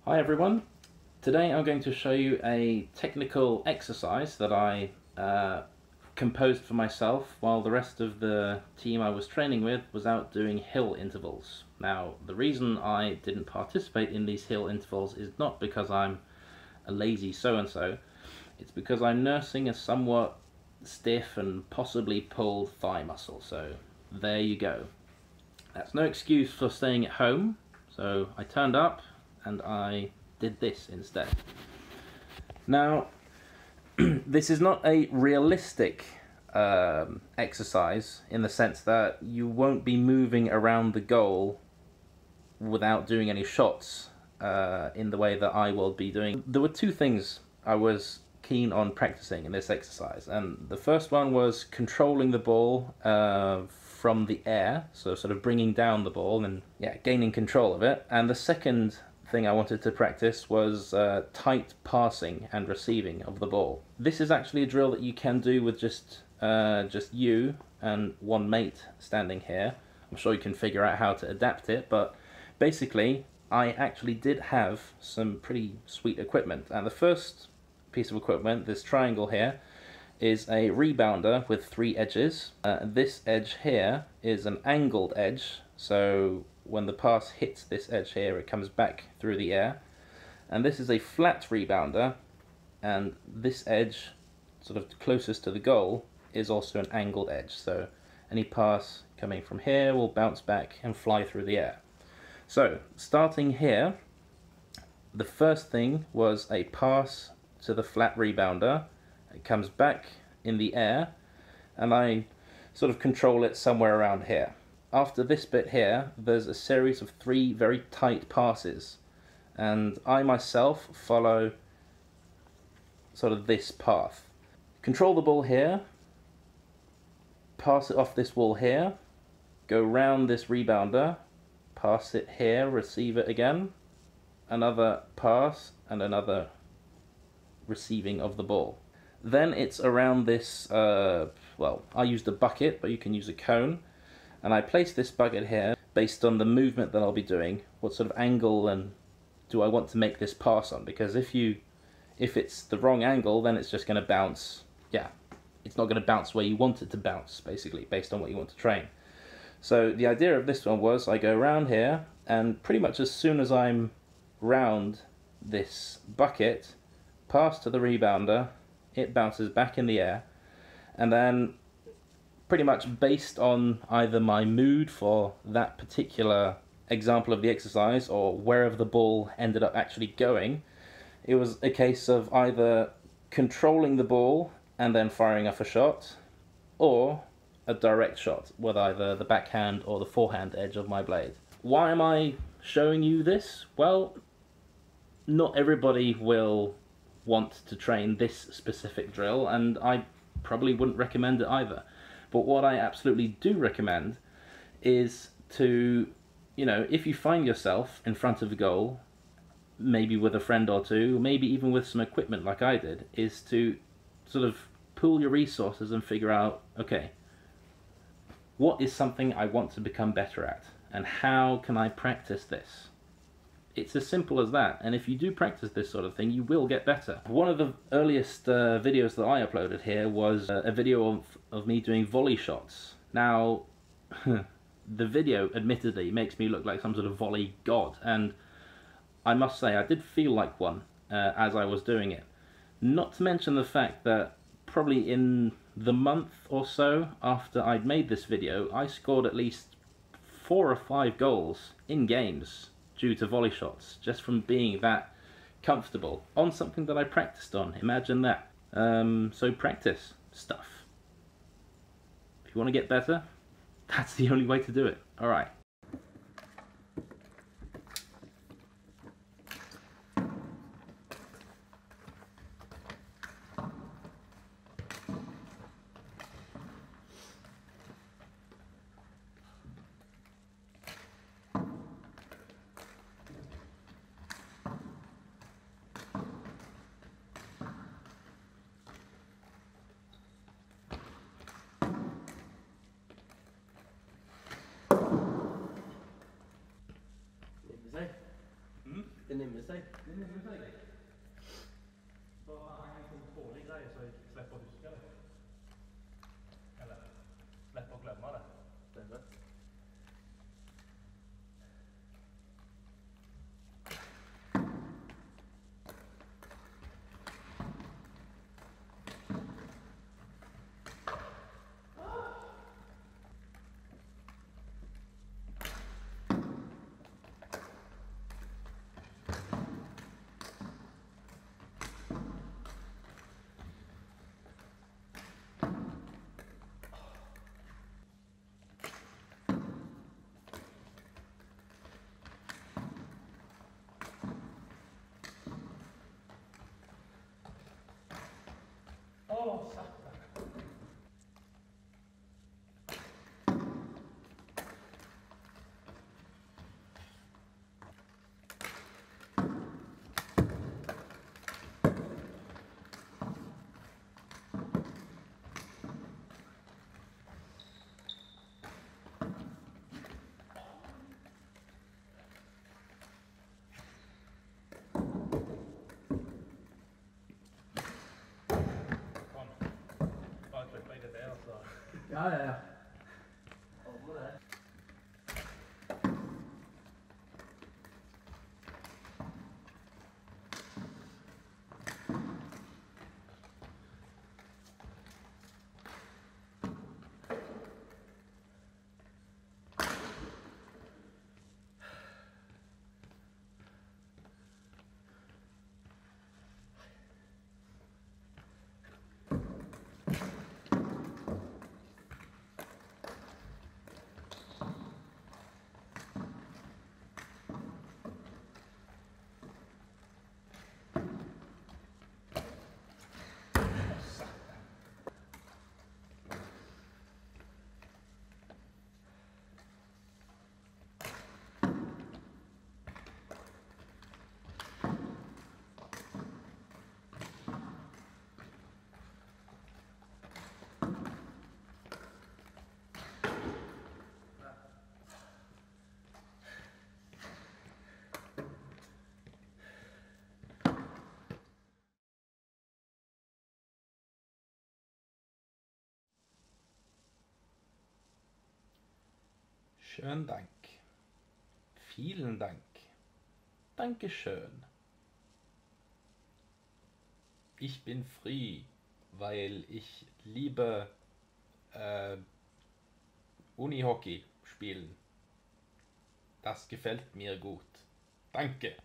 Hi everyone, today I'm going to show you a technical exercise that I composed for myself while the rest of the team I was training with was out doing hill intervals. Now the reason I didn't participate in these hill intervals is not because I'm a lazy so-and-so, it's because I'm nursing a somewhat stiff and possibly pulled thigh muscle, so there you go. That's no excuse for staying at home, so I turned up and I did this instead. Now, this is not a realistic exercise in the sense that you won't be moving around the goal without doing any shots in the way that I will be doing. There were two things I was keen on practicing in this exercise, and the first one was controlling the ball from the air, so sort of bringing down the ball and gaining control of it. And the second thing I wanted to practice was tight passing and receiving of the ball. This is actually a drill that you can do with just you and one mate standing here. I'm sure you can figure out how to adapt it, but basically I actually did have some pretty sweet equipment. And the first piece of equipment, this triangle here, is a rebounder with 3 edges. This edge here is an angled edge, so when the pass hits this edge here, it comes back through the air. And this is a flat rebounder, and this edge, sort of closest to the goal, is also an angled edge. So any pass coming from here will bounce back and fly through the air. So starting here, the first thing was a pass to the flat rebounder. It comes back in the air, and I sort of control it somewhere around here. After this bit here, there's a series of 3 very tight passes, and I myself follow sort of this path. Control the ball here, pass it off this wall here, go round this rebounder, pass it here, receive it again, another pass and another receiving of the ball. Then it's around this, well, I used a bucket, but you can use a cone. And I place this bucket here based on the movement that I'll be doing. What sort of angle and do I want to make this pass on? Because if it's the wrong angle, then it's just going to bounce. Yeah, it's not going to bounce where you want it to bounce, basically, based on what you want to train. So the idea of this one was I go around here, and pretty much as soon as I'm round this bucket, pass to the rebounder, it bounces back in the air, and then pretty much based on either my mood for that particular example of the exercise or wherever the ball ended up actually going, it was a case of either controlling the ball and then firing off a shot, or a direct shot with either the backhand or the forehand edge of my blade. Why am I showing you this? Well, not everybody will want to train this specific drill, and I probably wouldn't recommend it either. But what I absolutely do recommend is to, if you find yourself in front of a goal, maybe with a friend or two, maybe even with some equipment like I did, is to sort of pool your resources and figure out, okay, what is something I want to become better at, and how can I practice this? It's as simple as that, and if you do practice this sort of thing, you will get better. One of the earliest videos that I uploaded here was a video of me doing volley shots. Now, the video admittedly makes me look like some sort of volley god, and I must say I did feel like one as I was doing it. Not to mention the fact that probably in the month or so after I'd made this video, I scored at least 4 or 5 goals in games due to volley shots, just from being that comfortable on something that I practiced on. Imagine that. So practice stuff. If you want to get better, that's the only way to do it. Alright. nimmer seg. Det nimmer seg. Bare ha en sånn tålig greie, så jeg slipper å huske det. Eller slipper å glemme det. Stemmer. Sakta. Ja, ja, ja. Ordner det. Schön Dank. Vielen Dank. Dankeschön. Ich bin free, weil ich liebe Unihockey spielen. Das gefällt mir gut. Danke.